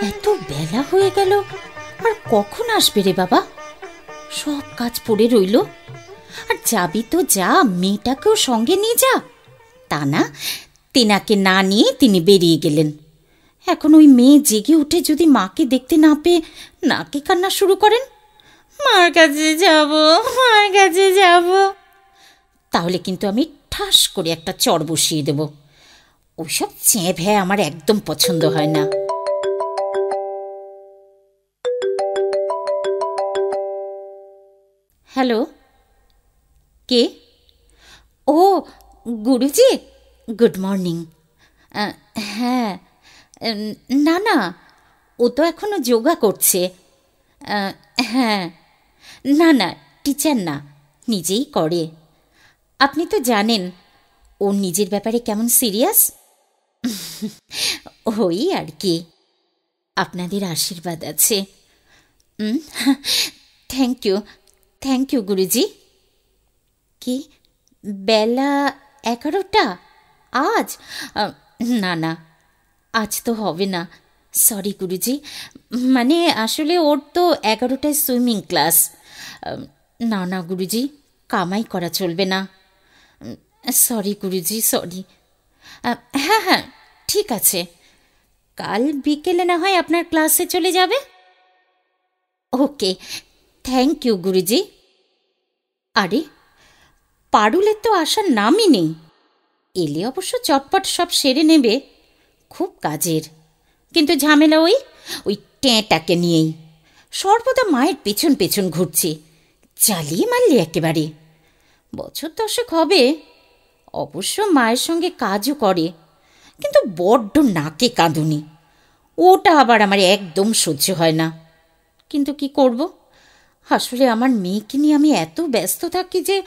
এত বেলা হয়ে গেল, আর কখন আসবে রে বাবা? সব কাজ পড়ে রইল। আর যাবি তো যা, মেয়েটাকেও সঙ্গে নিয়ে যা। তা না, তেনাকে না নিয়ে তিনি বেরিয়ে গেলেন। এখন ওই মেয়ে জেগে উঠে যদি মাকে দেখতে না পেয়ে নাকে কান্না শুরু করেন, মার কাছে যাব, মার কাছে যাব, তাহলে কিন্তু আমি ঠাস করে একটা চড় বসিয়ে দেব। ওইসব চেঁ ভ্যা আমার একদম পছন্দ হয় না। হ্যালো, কে? ও গুরুজি, গুড মর্নিং। হ্যাঁ, না না, ও তো এখনো যোগা করছে। হ্যাঁ, না না, টিচার না, নিজেই করে। আপনি তো জানেন ও নিজের ব্যাপারে কেমন সিরিয়াস। ওই আর কি, আপনাদের আশীর্বাদ আছে। থ্যাংক ইউ, থ্যাংক ইউ গুরুজি। কি, বেলা 11টা আজ? না না, আজ তো হবে না, সরি গুরুজি। মানে আসলে ওর তো 11টায় সুইমিং ক্লাস। না না গুরুজি, কামাই করা চলবে না। সরি গুরুজি, সরি। হ্যাঁ হ্যাঁ, ঠিক আছে, কাল বিকেলে না হয় আপনার ক্লাসে চলে যাবে। ওকে, থ্যাংক ইউ গুরুজি। আরে, পারুলের তো আসার নামই নেই। এলে অবশ্য চটপট সব সেরে নেবে, খুব কাজের। কিন্তু ঝামেলা ওই ওই ট্যাঁটাকে নিয়েই, সর্বদা মায়ের পেছন পেছন ঘুরছে। চালিয়ে মারলে একেবারে। বছর 10 হবে, অবশ্য মায়ের সঙ্গে কাজও করে, কিন্তু বড্ড নাকে কাঁদুনি। ওটা আবার আমার একদম সহ্য হয় না। কিন্তু কি করব, আসলে আমার মেয়েকে নিয়ে আমি এত ব্যস্ত থাকি যে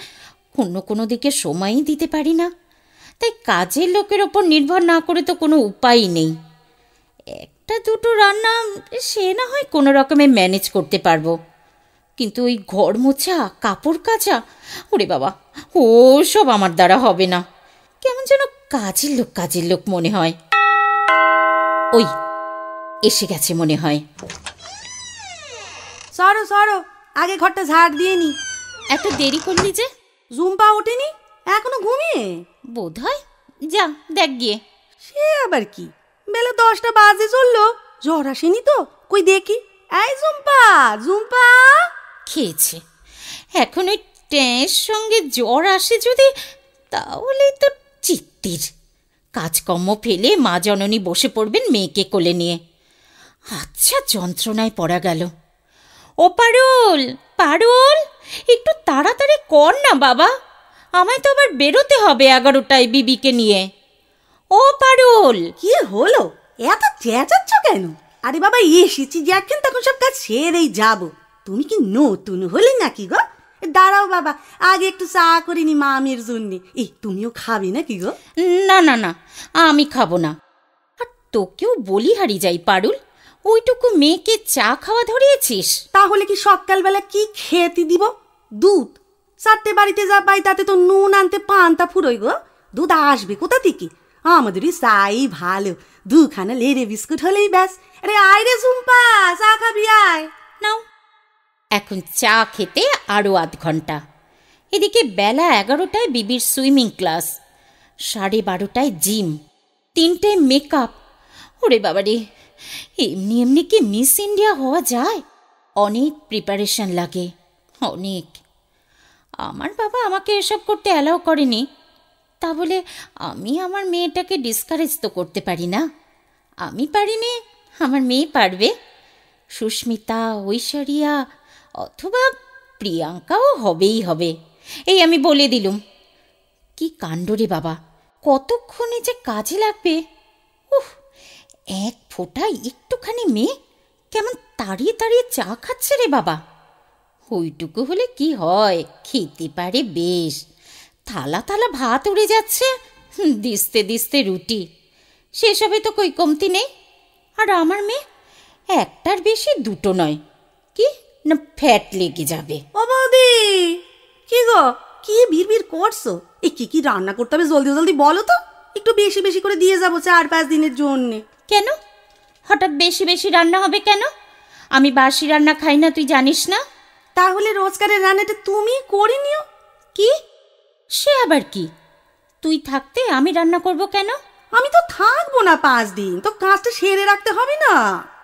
অন্য কোনো দিকে সময়ই দিতে পারি না। তাই কাজের লোকের ওপর নির্ভর না করে তো কোনো উপায়ই নেই। একটা দুটো রান্না সে না হয় কোনো রকমে ম্যানেজ করতে পারবো, কিন্তু ওই ঘর মোছা, কাপড় কাচা, ওরে বাবা, ও সব আমার দ্বারা হবে না। কেমন যেন কাজের লোক মনে হয়। ওই এসে গেছে মনে হয়। সরো সরো, আগে ঘরটা ঝাড় দিয়ে নি। এত দেরি করলি যে? জুম্পা ওঠেনি এখনো, ঘুমিয়ে বোধ হয়। যা দেখ গিয়ে। সে আবার কি, বেলা 10টা বাজে চললো, জ্বর আসেনি তো? কই দেখি। এই জুম্পা, জুম্পা। খেয়েছে, এখন ওই ট্যাঁর সঙ্গে জ্বর আসে যদি, তাহলে তো চিত্তির। কাজকর্ম ফেলে মা জননী বসে পড়বেন মেয়েকে কোলে নিয়ে। আচ্ছা, যন্ত্রণায় পড়া গেল। ও পারুল, পারুল, একটু তাড়াতাড়ি কর না বাবা, আমায় তো আবার বেরোতে হবে 11টায় বিবিকে নিয়ে। ও পারুল। কি হলো, এত চেঁচাচ্ছ কেন? আরে বাবা, এসেছি যখন তখন সব কাজ সেরেই যাব। তুমি কি নতুন হলে নাকি গো? দাঁড়াও বাবা, আগে একটু চা করে নি মামের জন্য। তুমিও খাবে নাকি গো? না না না, আমি খাবো না। আর তোকেও বলি হারি যাই পারুল, ওইটুকু মেয়েকে চা খাওয়া ধরিয়েছিস? তাহলে কি সকালবেলা কি খেতে দিব? দুধ 4টে বাড়িতে যা পাই তাতে তো নুন আনতে পান্তা ফুরোই গো। দুধ আসবে কোথা থেকে? আমাদেরই চাই ভালো, 2খানা লেরে বিস্কুট হলেই ব্যাস। আরে আয় রে ঝুম্পা, চা খাবি আয়। নাও, এখন চা খেতে আরও 8 ঘন্টা। এদিকে বেলা 11টায় বিবির সুইমিং ক্লাস, 12:30টায় জিম, 3টায় মেকআপ। ওরে বাবারে, এমনি এমনি কি মিস ইন্ডিয়া হওয়া যায়? অনেক প্রিপারেশন লাগে, অনেক। আমার বাবা আমাকে এসব করতে অ্যালাউ করেনি। তা বলে আমি আমার মেয়েটাকে ডিসকারেজ তো করতে পারি না। আমি পারিনি, আমার মেয়ে পারবে। সুস্মিতা, ঐশ্বরিয়া অথবা প্রিয়াঙ্কাও হবেই হবে, এই আমি বলে দিলুম। কি কাণ্ড রে বাবা, কতক্ষণে যে কাজে লাগবে। উহ, এক ফোঁটা একটুখানি মেয়ে কেমন তাড়িয়ে তাড়িয়ে চা খাচ্ছে রে বাবা। ওইটুকু হলে কি হয়, খেতে পারে বেশ। থালা থালা ভাত উড়ে যাচ্ছে, দিস্তে দিস্তে রুটি, সেসবে তো কই কমতি নেই। আর আমার মেয়ে একটার বেশি 2টো নয়, কি না ফ্যাট লেগে যাবে। ও বৌদি, কি গো কি বিড়বিড় করছো? এই কি কি রান্না করতে হবে জলদি জলদি বলো তো, একটু বেশি বেশি করে দিয়ে যাবো 4-5 দিনের জন্যে। কেন হঠাৎ বেশি বেশি রান্না হবে কেন? আমি বাসি রান্না খাই না, তুই জানিস না? তাহলে রোজকারের রান্নাটা তুমি করে নিও। কি? সে আবার কি? তুই থাকতে আমি রান্না করব কেন? আমি তো থাকবো না 5 দিন, তো কাজটা সেরে রাখতে হবে না?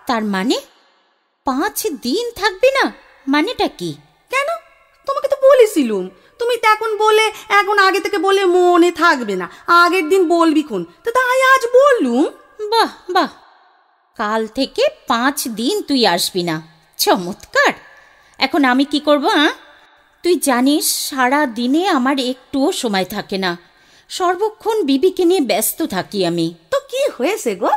তার মানে 5 দিন থাকবি না? মানেটা কি? কেন? তোমাকে তো বলেছিলুম, তুমি তো এখন আগে থেকে বলে মনে থাকবে না, আগের দিন বলবি কোন, তো তাই আজ বললুম। বাহ বাহ, কাল থেকে 5 দিন তুই আসবি না, চমৎকার। এখন আমি কি করব? তুই জানিস সারা দিনে আমার একটুও সময় থাকে না, সর্বক্ষণ বিবিকে নিয়ে ব্যস্ত থাকি আমি। তো কি হয়েছে গো?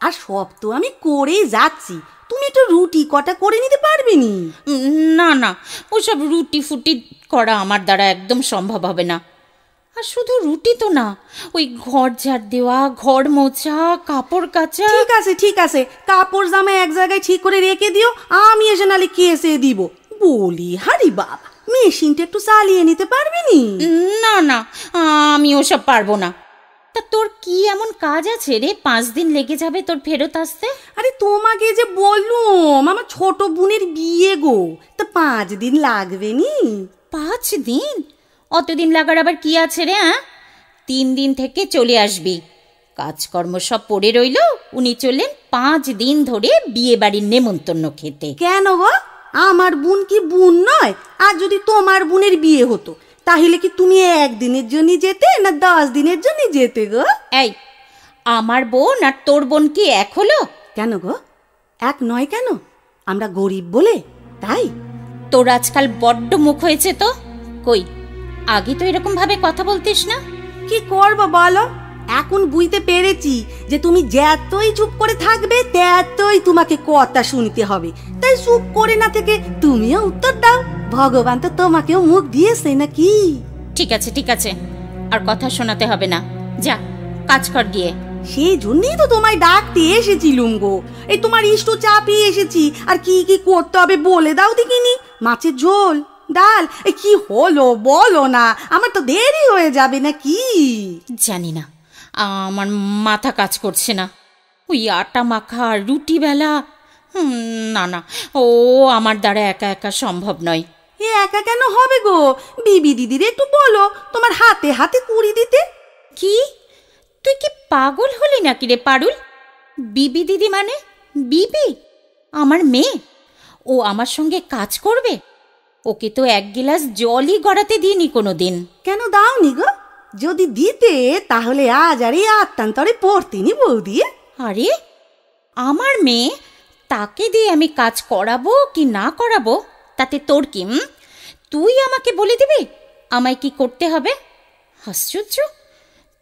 আর সব তো আমি করেই যাচ্ছি, তুমি একটু রুটি কটা করে নিতে পারবে নি? না না, ওসব রুটি ফুটি করা আমার দ্বারা একদম সম্ভব হবে না। আর শুধু রুটি তো না, ওই ঘর ঝাড় দেওয়া, ঘর মোছা, কাপড় কাচা। ঠিক আছে, কাপড় জামা এক জায়গায় ঠিক করে রেখে দিও, আমি এসে নালে কেসে দিব। বলি হারি বাবা, মেশিনটা একটু চালিয়ে নিতে পারবি নি? না না, আমি ওসব পারবো না। তা তোর কি এমন কাজ আছে রে 5 দিন লেগে যাবে তোর ফেরত আসতে? আরে তোমাকে যে বললুম আমার ছোট বোনের বিয়ে গো, তা 5 দিন লাগবে নি? 5 দিন? অতদিন লাগার আবার কি আছে রে? 3 দিন থেকে চলে আসবি, কাজকর্ম সব পড়ে রইল। উনি চললেন 5 দিন ধরে বিয়ে বাড়ির নেমন্তন্ন খেতে। কেন গো, আমার বোন কি বোন নয়? আর যদি তোমার বোনের বিয়ে হতো তাহলে কি তুমি 1 দিনের জন্য যেতে না 10 দিনের জন্য যেতে গো? এই, আমার বোন আর তোর বোন কি এক হলো? কেন গো, এক নয় কেন? আমরা গরিব বলে তাই? তোর আজকাল বড্ড মুখ হয়েছে তো। কই, আগে তো এরকম ভাবে কথা বলতিস না। কি করব বলো, এখন বুঝতে পেরেছি যে তুমি যতই চুপ করে থাকবে ততই তোমাকে কথা শুনতে হবে, তাই চুপ করে না থেকে তুমিও উত্তর দাও। ভগবান তো তোমাকেও মুখ দিয়েছে নাকি? ঠিক আছে ঠিক আছে, আর কথা শোনাতে হবে না, যা কাজ কর গিয়ে। সেই জন্যই তো তোমায় ডাকতে এসেছিলুম গো, এই তোমার ইষ্ট চাপিয়ে এসেছি। আর কি কি করতে হবে বলে দাও দেখিনি। মাছের ঝোল, ডাল, কি হলো বলো না, আমার তো দেরি হয়ে যাবে নাকি? জানি না, আমার মাথা কাজ করছে না। ওই আটা মাখা রুটি বেলা, না না, ও আমার দ্বারা একা একা সম্ভব নয়। এ একা কেন হবে গো, বিবি দিদির একটু বলো তোমার হাতে হাতে কুড়ি দিতে। কি, তুই কি পাগল হলি নাকি রে পারুল? বিবি দিদি মানে বিবি? আমার মেয়ে, ও আমার সঙ্গে কাজ করবে? ওকে তো 1 গিলাস জলই গড়াতে দিইনি কোনো দিন। কেন দাওনি গো? যদি দিতে তাহলে আজ আর এই আত্মান্তরে পড়তেনি বৌদি। আরে আমার মেয়ে, তাকে দিয়ে আমি কাজ করাবো কি না করাবো তাতে তোর কি? তুই আমাকে বলে দিবি আমায় কি করতে হবে? আশ্চর্য,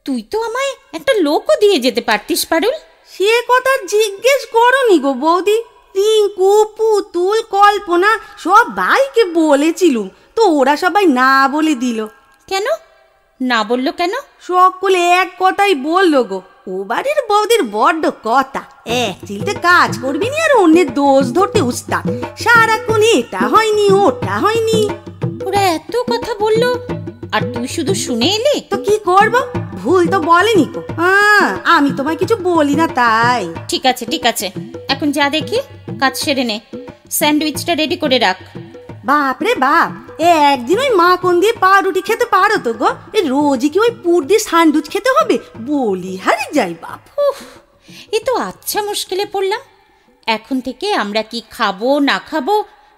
তুই তো আমায় একটা লোকও দিয়ে যেতে পারতিস পারুল। সে কথা জিজ্ঞেস করনি গো বৌদি, রিঙ্কু, পুতুল, কল্পনা সবাইকে বলেছিলুম, তো ওরা সবাই না বলে দিল। কেন না বললো কেন? সকলে এক কথাই বললো গো, ও বাড়ির বৌদির বড্ড কথা, এক চিলতে কাজ করবি নি আর অন্যের দোষ ধরতে উস্তাদ, সারাক্ষণ এটা হয়নি ওটা হয়নি। ওরা এত কথা বললো আর তুই শুধু শুনে এলি? তো কি করব, ভুল তো বলেনি গো, আমি তোমায় কিছু বলি না তাই। ঠিক আছে ঠিক আছে, এখন যা দেখি কাজ সেরে নে, স্যান্ডউইচটা রেডি করে রাখ। বাপ রে বাপ, একদিন ওই মাখন দিয়ে পাউরুটি খেতে পারো তো গো, রোজই কি ওই পুর দিয়ে স্যান্ডউইচ খেতে হবে? বলি হারি যাই বাপ। এ তো আচ্ছা মুশকিলে পড়লাম। এখন থেকে আমরা কি খাবো না খাবো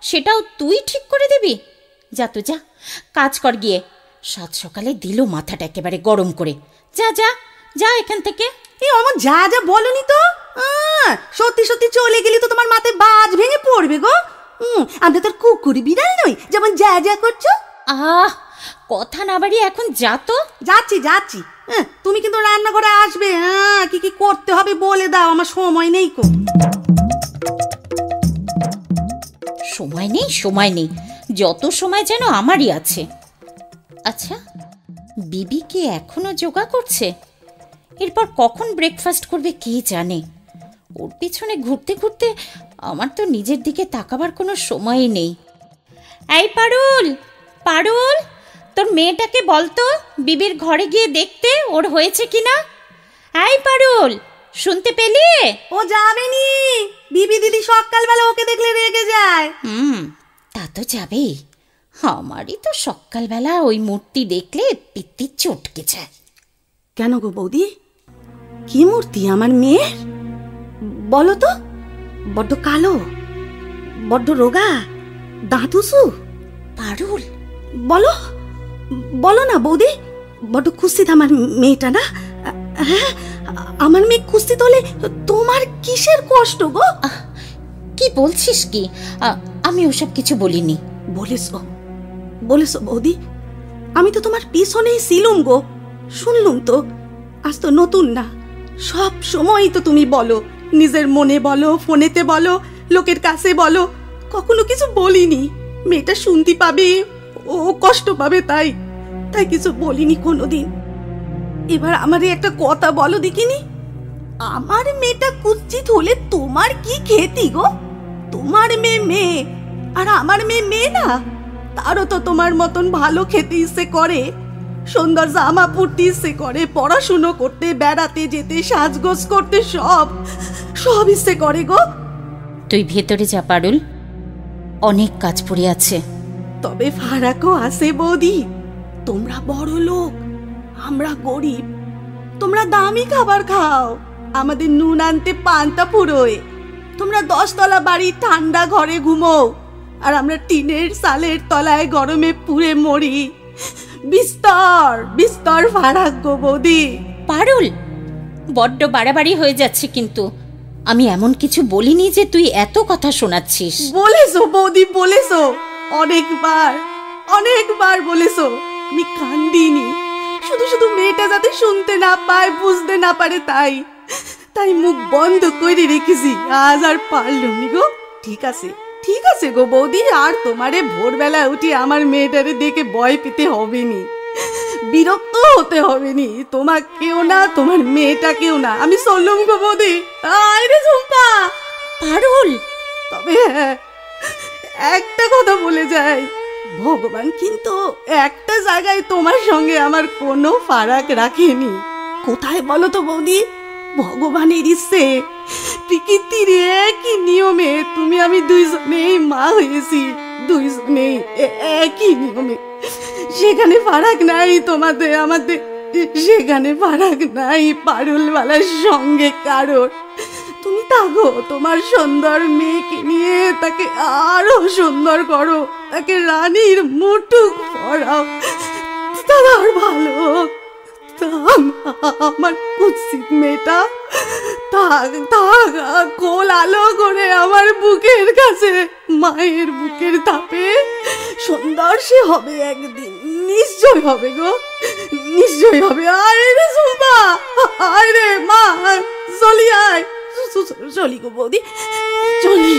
সেটাও তুই ঠিক করে দিবি? যা তো যা, কাজ কর গিয়ে। সাত সকালে দিল মাথাটা একেবারে গরম করে। যা যা যা এখান থেকে। আমার যা যা বলনি তো, সত্যি সত্যি চলে গেলি তো তোমার মাথায় বাজ ভেঙে পড়বে গো। আমরা তোর কুকুরি বিড়াল নই যেমন যা যা করছো। কথা না বাড়িয়ে এখন যা তো। যাচ্ছি যাচ্ছি, তুমি কিন্তু রান্নাঘরে আসবে, কি কি করতে হবে বলে দাও, আমার সময় নেই কো। সময় নেই, যত সময় যেন আমারই আছে। আচ্ছা, বিবি কি এখনো যোগা করছে? এরপর কখন ব্রেকফাস্ট করবে কে জানে। ওর পিছনে ঘুরতে ঘুরতে আমার তো নিজের দিকে তাকাবার কোনো সময়ই নেই। এই পারুল, পারুল, তোর মেয়েটাকে বলতো বিবির ঘরে গিয়ে দেখতে ওর হয়েছে কিনা। এই পারুল, শুনতে পেলি? ও যাবেনি, বিবি দিদি সকালবেলা ওকে দেখলে রেগে যায়। তা তো যাবেই। আমারই তো সকালবেলা ওই মূর্তি দেখলে পিত্তি চটকে যায়। কেন গো বৌদি, কি মূর্তি আমার মেয়ের? বলো তো, বড্ড কালো, বড্ড রোগা, দাঁত উঁচু? পারুল, বলো বলো না বৌদি, বড্ড কুস্তিত আমার মেয়েটা না? হ্যাঁ, আমার মেয়ে কুস্তিত হলে তোমার কিসের কষ্ট গো? কি বলছিস কি? আমি ওসব কিছু বলিনি। বলেছ বৌদি, আমি তো তোমার পিছনেই ছিলুম গো, শুনলুম তো। আজ তো নতুন না, সব সময় তো তুমি বলো, নিজের মনে বলো, ফোনেতে বলো, লোকের কাছে বলো। কখনো কিছু বলিনি, মেয়েটা শুনতে পাবে, ও কষ্ট পাবে, তাই তাই কিছু বলিনি কোনোদিন। এবার আমারে একটা কথা বলো দেখিনি, আমার মেয়েটা কুৎসিত হলে তোমার কি খেতি গো? তোমার মেয়ে আর আমার মেয়ে না, তারও তো তোমার মতন ভালো খেতে ইচ্ছে করে, সুন্দর জামা পরতে ইচ্ছে করে, পড়াশুনো করতে, বেড়াতে যেতে, সাজগোজ করতে, সব ইচ্ছে করে গো। তুই ভেতরে যা পারুল, অনেক কাজ পড়ে আছে। তবে ফারাকও আছে বৌদি, তোমরা বড় লোক, আমরা গরিব। তোমরা দামি খাবার খাও, আমাদের নুন আনতে পান্তা ফুরোয়। তোমরা 10 তলা বাড়ি ঠান্ডা ঘরে ঘুমো, আর আমরা টিনের চালের তলায় গরমে পুড়ে মরি। বিস্তর বিস্তর ফারাক গো বৌদি। পারুল, বড্ড বাড়াবাড়ি হয়ে যাচ্ছে কিন্তু। আমি এমন কিছু বলিনি যে তুই এত কথা শোনাচ্ছিস। বলেছো বৌদি, বলেছো, অনেকবার বলেছো। আমি কান দিইনি, শুধু মেয়েটা যাতে শুনতে না পায়, বুঝতে না পারে, তাই মুখ বন্ধ করে রেখেছি। আজ আর পারলুম নি গো। ঠিক আছে গো বৌদি, আর তোমারে ভোরবেলা উঠে আমার মেয়েটারে দেখে ভয় পেতে হবে নি, বিরক্ত হতে হবে নি, তোমাকেও না, তোমার মেয়েটাকেও না। আমি চললুম গো বৌদি। আরে ঝুম্পা। পারুল, তবে হ্যাঁ, একটা কথা বলে যাই, ভগবান কিন্তু একটা জায়গায় তোমার সঙ্গে আমার কোনো ফারাক রাখেনি। কোথায় বলো তো বৌদি? ভগবানের ইচ্ছে, প্রকৃতির একই নিয়মে তুমি আমি দুইজনেই মা হয়েছি, দুইজনেই একই নিয়মে। সেখানে ফারাক নাই তোমাদের আমাদের, সেখানে ফারাক নাই পারুলওয়ালার সঙ্গে কারোর। তুমি থাকো তোমার সুন্দর মেয়েকে নিয়ে, তাকে আরো সুন্দর করো, তাকে রানীর মুটুক পরাও, তার ভালো। আমার কুৎসিত মেয়েটা থাক কোল আলো করে আমার বুকের কাছে, মায়ের বুকের তাপে সুন্দর সে হবে একদিন, নিশ্চয় হবে গো, নিশ্চয় হবে। আয় রে ঝুম্পা, আয় রে মা, চলি আয়, চলি গো বৌদি, চলি।